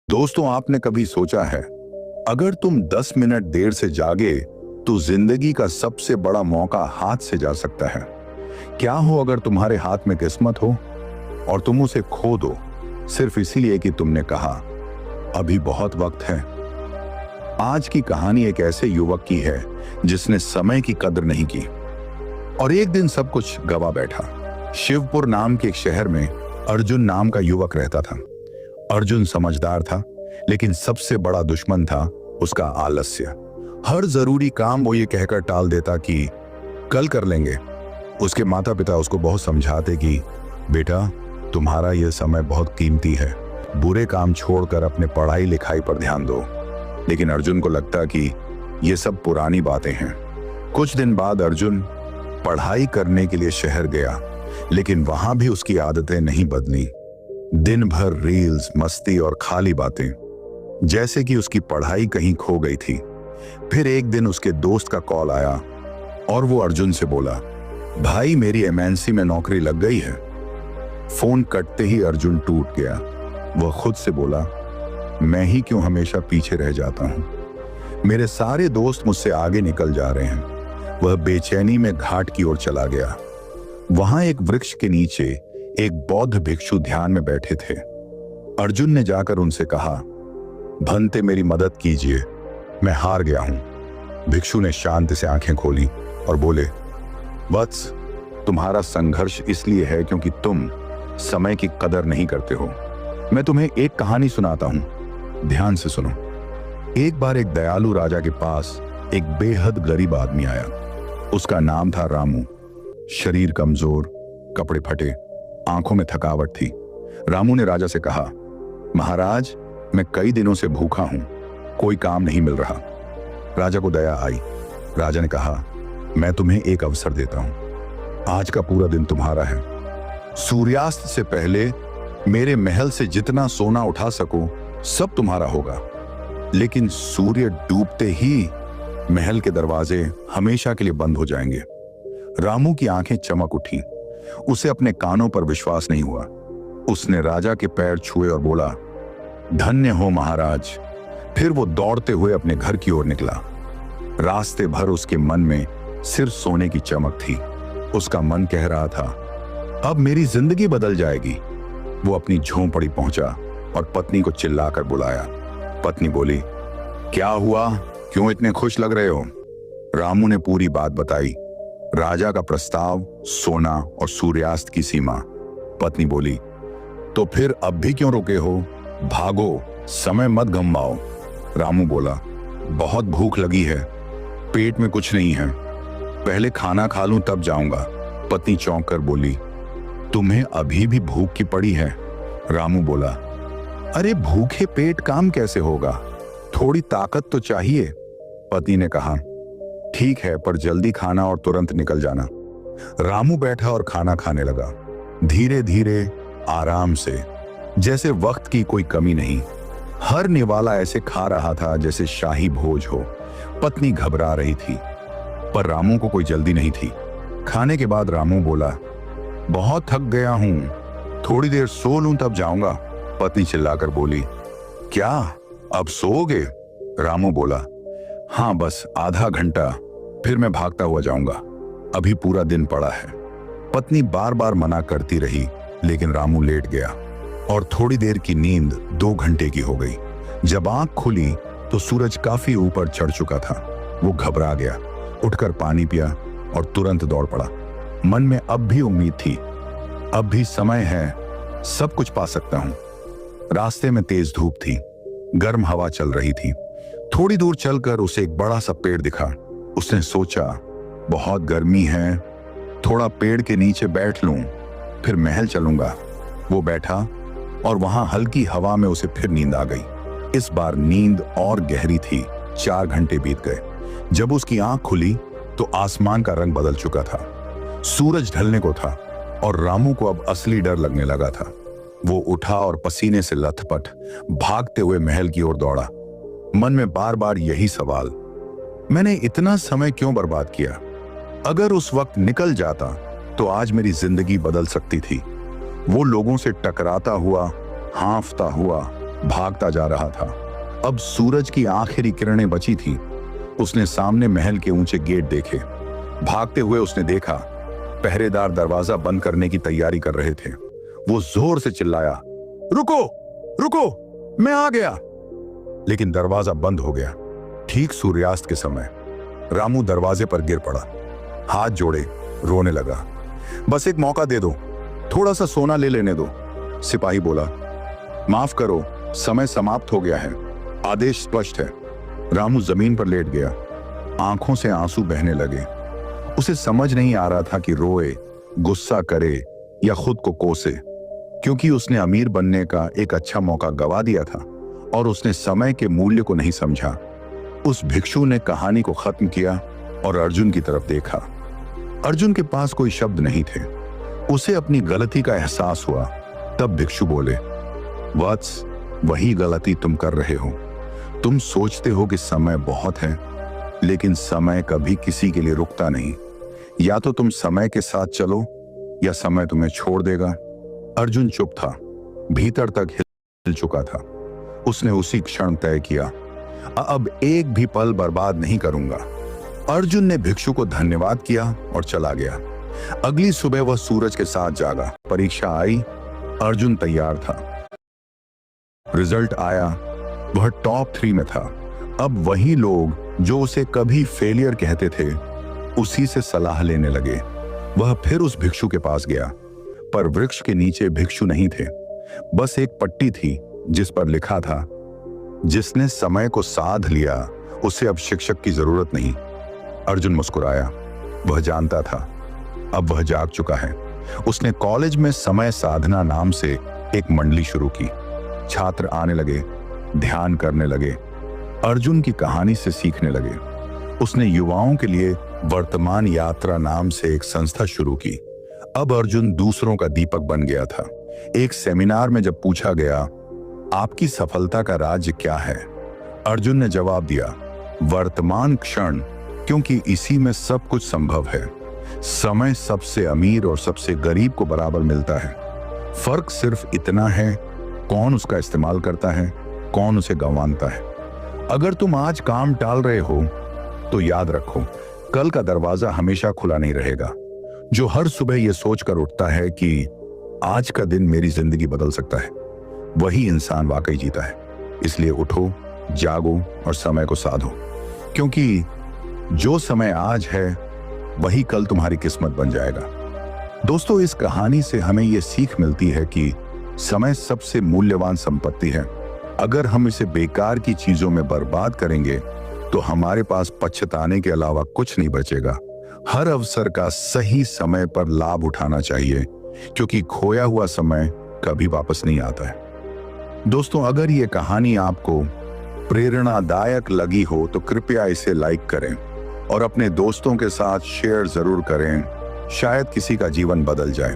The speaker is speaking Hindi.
दोस्तों, आपने कभी सोचा है अगर तुम 10 मिनट देर से जागे तो जिंदगी का सबसे बड़ा मौका हाथ से जा सकता है। क्या हो अगर तुम्हारे हाथ में किस्मत हो और तुम उसे खो दो सिर्फ इसीलिए कि तुमने कहा अभी बहुत वक्त है। आज की कहानी एक ऐसे युवक की है जिसने समय की कदर नहीं की और एक दिन सब कुछ गवा बैठा। शिवपुर नाम के एक शहर में अर्जुन नाम का युवक रहता था। अर्जुन समझदार था, लेकिन सबसे बड़ा दुश्मन था उसका आलस्य। हर जरूरी काम वो ये कहकर टाल देता कि कल कर लेंगे। उसके माता पिता उसको बहुत समझाते कि बेटा, तुम्हारा यह समय बहुत कीमती है, बुरे काम छोड़कर अपने पढ़ाई लिखाई पर ध्यान दो। लेकिन अर्जुन को लगता कि ये सब पुरानी बातें हैं। कुछ दिन बाद अर्जुन पढ़ाई करने के लिए शहर गया, लेकिन वहां भी उसकी आदतें नहीं बदली। दिन भर रील्स, मस्ती और खाली बातें, जैसे कि उसकी पढ़ाई कहीं खो गई थी। फिर एक दिन उसके दोस्त का कॉल आया और वो अर्जुन से बोला, भाई मेरी एमएनसी में नौकरी लग गई है। फोन कटते ही अर्जुन टूट गया। वह खुद से बोला, मैं ही क्यों हमेशा पीछे रह जाता हूं, मेरे सारे दोस्त मुझसे आगे निकल जा रहे हैं। वह बेचैनी में घाट की ओर चला गया। वहां एक वृक्ष के नीचे एक बौद्ध भिक्षु ध्यान में बैठे थे। अर्जुन ने जाकर उनसे कहा, भंते मेरी मदद कीजिए, मैं हार गया हूं। भिक्षु ने शांति से आंखें खोली और बोले, वत्स, तुम्हारा संघर्ष इसलिए है क्योंकि तुम समय की कदर नहीं करते हो। मैं तुम्हें एक कहानी सुनाता हूं, ध्यान से सुनो। एक बार एक दयालु राजा के पास एक बेहद गरीब आदमी आया। उसका नाम था रामू। शरीर कमजोर, कपड़े फटे, आंखों में थकावट थी। रामू ने राजा से कहा, महाराज, मैं कई दिनों से भूखा हूं, कोई काम नहीं मिल रहा। राजा को दया आई। राजा ने कहा, मैं तुम्हें एक अवसर देता हूं, आज का पूरा दिन तुम्हारा है। सूर्यास्त से पहले मेरे महल से जितना सोना उठा सको सब तुम्हारा होगा, लेकिन सूर्य डूबते ही महल के दरवाजे हमेशा के लिए बंद हो जाएंगे। रामू की आंखें चमक उठी। उसे अपने कानों पर विश्वास नहीं हुआ। उसने राजा के पैर छुए और बोला, धन्य हो महाराज। फिर वो दौड़ते हुए अपने घर की ओर निकला। रास्ते भर उसके मन में सिर्फ सोने की चमक थी। उसका मन कह रहा था, अब मेरी जिंदगी बदल जाएगी। वो अपनी झोंपड़ी पहुंचा और पत्नी को चिल्लाकर बुलाया। पत्नी बोली, क्या हुआ, क्यों इतने खुश लग रहे हो? रामू ने पूरी बात बताई, राजा का प्रस्ताव, सोना और सूर्यास्त की सीमा। पत्नी बोली, तो फिर अब भी क्यों रुके हो? भागो, समय मत गंवाओ। रामू बोला, बहुत भूख लगी है, पेट में कुछ नहीं है, पहले खाना खा लूं तब जाऊंगा। पत्नी चौंक कर बोली, तुम्हें अभी भी भूख की पड़ी है? रामू बोला, अरे भूखे पेट काम कैसे होगा, थोड़ी ताकत तो चाहिए। पत्नी ने कहा, ठीक है, पर जल्दी खाना और तुरंत निकल जाना। रामू बैठा और खाना खाने लगा, धीरे धीरे, आराम से, जैसे वक्त की कोई कमी नहीं। हर निवाला ऐसे खा रहा था जैसे शाही भोज हो। पत्नी घबरा रही थी, पर रामू को कोई जल्दी नहीं थी। खाने के बाद रामू बोला, बहुत थक गया हूं, थोड़ी देर सो लूं तब जाऊंगा। पत्नी चिल्लाकर बोली, क्या अब सोओगे? रामू बोला, हाँ, बस आधा घंटा, फिर मैं भागता हुआ जाऊंगा, अभी पूरा दिन पड़ा है। पत्नी बार बार मना करती रही, लेकिन रामू लेट गया और थोड़ी देर की नींद 2 घंटे की हो गई। जब आंख खुली तो सूरज काफी ऊपर चढ़ चुका था। वो घबरा गया, उठकर पानी पिया और तुरंत दौड़ पड़ा। मन में अब भी उम्मीद थी, अब भी समय है, सब कुछ पा सकता हूं। रास्ते में तेज धूप थी, गर्म हवा चल रही थी। थोड़ी दूर चलकर उसे एक बड़ा सा पेड़ दिखा। उसने सोचा, बहुत गर्मी है, थोड़ा पेड़ के नीचे बैठ लूं, फिर महल चलूंगा। वो बैठा और वहां हल्की हवा में उसे फिर नींद आ गई। इस बार नींद और गहरी थी। 4 घंटे बीत गए। जब उसकी आंख खुली तो आसमान का रंग बदल चुका था। सूरज ढलने को था और रामू को अब असली डर लगने लगा था। वो उठा और पसीने से लथपथ भागते हुए महल की ओर दौड़ा। मन में बार बार यही सवाल, मैंने इतना समय क्यों बर्बाद किया? अगर उस वक्त निकल जाता तो आज मेरी जिंदगी बदल सकती थी। वो लोगों से टकराता हुआ, हांफता हुआ भागता जा रहा था। अब सूरज की आखिरी किरणें बची थी। उसने सामने महल के ऊंचे गेट देखे। भागते हुए उसने देखा पहरेदार दरवाजा बंद करने की तैयारी कर रहे थे। वो जोर से चिल्लाया, रुको रुको, मैं आ गया। लेकिन दरवाजा बंद हो गया। ठीक सूर्यास्त के समय रामू दरवाजे पर गिर पड़ा, हाथ जोड़े रोने लगा। बस एक मौका दे दो, थोड़ा सा सोना ले लेने दो। सिपाही बोला, माफ करो, समय समाप्त हो गया है, आदेश स्पष्ट है। रामू जमीन पर लेट गया, आंखों से आंसू बहने लगे। उसे समझ नहीं आ रहा था कि रोए, गुस्सा करे या खुद को कोसे, क्योंकि उसने अमीर बनने का एक अच्छा मौका गवा दिया था और उसने समय के मूल्य को नहीं समझा। उस भिक्षु ने कहानी को खत्म किया और अर्जुन की तरफ देखा। अर्जुन के पास कोई शब्द नहीं थे। उसे अपनी गलती का एहसास हुआ। तब भिक्षु बोले, वत्स, वही गलती तुम कर रहे हो। तुम सोचते हो कि समय बहुत है, लेकिन समय कभी किसी के लिए रुकता नहीं। या तो तुम समय के साथ चलो या समय तुम्हें छोड़ देगा। अर्जुन चुप था, भीतर तक हिल चुका था। उसने उसी क्षण तय किया, अब एक भी पल बर्बाद नहीं करूंगा। अर्जुन ने भिक्षु को धन्यवाद किया और चला गया। अगली सुबह वह सूरज के साथ जागा। परीक्षा आई, अर्जुन तैयार था। रिजल्ट आया, वह टॉप 3 में था। अब वही लोग जो उसे कभी फेलियर कहते थे, उसी से सलाह लेने लगे। वह फिर उस भिक्षु के पास गया, पर वृक्ष के नीचे भिक्षु नहीं थे। बस एक पट्टी थी जिस पर लिखा था, जिसने समय को साध लिया उसे अब शिक्षक की जरूरत नहीं। अर्जुन मुस्कुराया। वह जानता था अब वह जाग चुका है। उसने कॉलेज में समय साधना नाम से एक मंडली शुरू की। छात्र आने लगे, ध्यान करने लगे, अर्जुन की कहानी से सीखने लगे। उसने युवाओं के लिए वर्तमान यात्रा नाम से एक संस्था शुरू की। अब अर्जुन दूसरों का दीपक बन गया था। एक सेमिनार में जब पूछा गया, आपकी सफलता का राज क्या है, अर्जुन ने जवाब दिया, वर्तमान क्षण, क्योंकि इसी में सब कुछ संभव है। समय सबसे अमीर और सबसे गरीब को बराबर मिलता है। फर्क सिर्फ इतना है, कौन उसका इस्तेमाल करता है, कौन उसे गंवाता है। अगर तुम आज काम टाल रहे हो तो याद रखो, कल का दरवाजा हमेशा खुला नहीं रहेगा। जो हर सुबह यह सोचकर उठता है कि आज का दिन मेरी जिंदगी बदल सकता है, वही इंसान वाकई जीता है। इसलिए उठो, जागो और समय को साधो, क्योंकि जो समय आज है वही कल तुम्हारी किस्मत बन जाएगा। दोस्तों, इस कहानी से हमें यह सीख मिलती है कि समय सबसे मूल्यवान संपत्ति है। अगर हम इसे बेकार की चीजों में बर्बाद करेंगे तो हमारे पास पछताने के अलावा कुछ नहीं बचेगा। हर अवसर का सही समय पर लाभ उठाना चाहिए, क्योंकि खोया हुआ समय कभी वापस नहीं आता है। दोस्तों, अगर ये कहानी आपको प्रेरणादायक लगी हो तो कृपया इसे लाइक करें और अपने दोस्तों के साथ शेयर जरूर करें। शायद किसी का जीवन बदल जाए।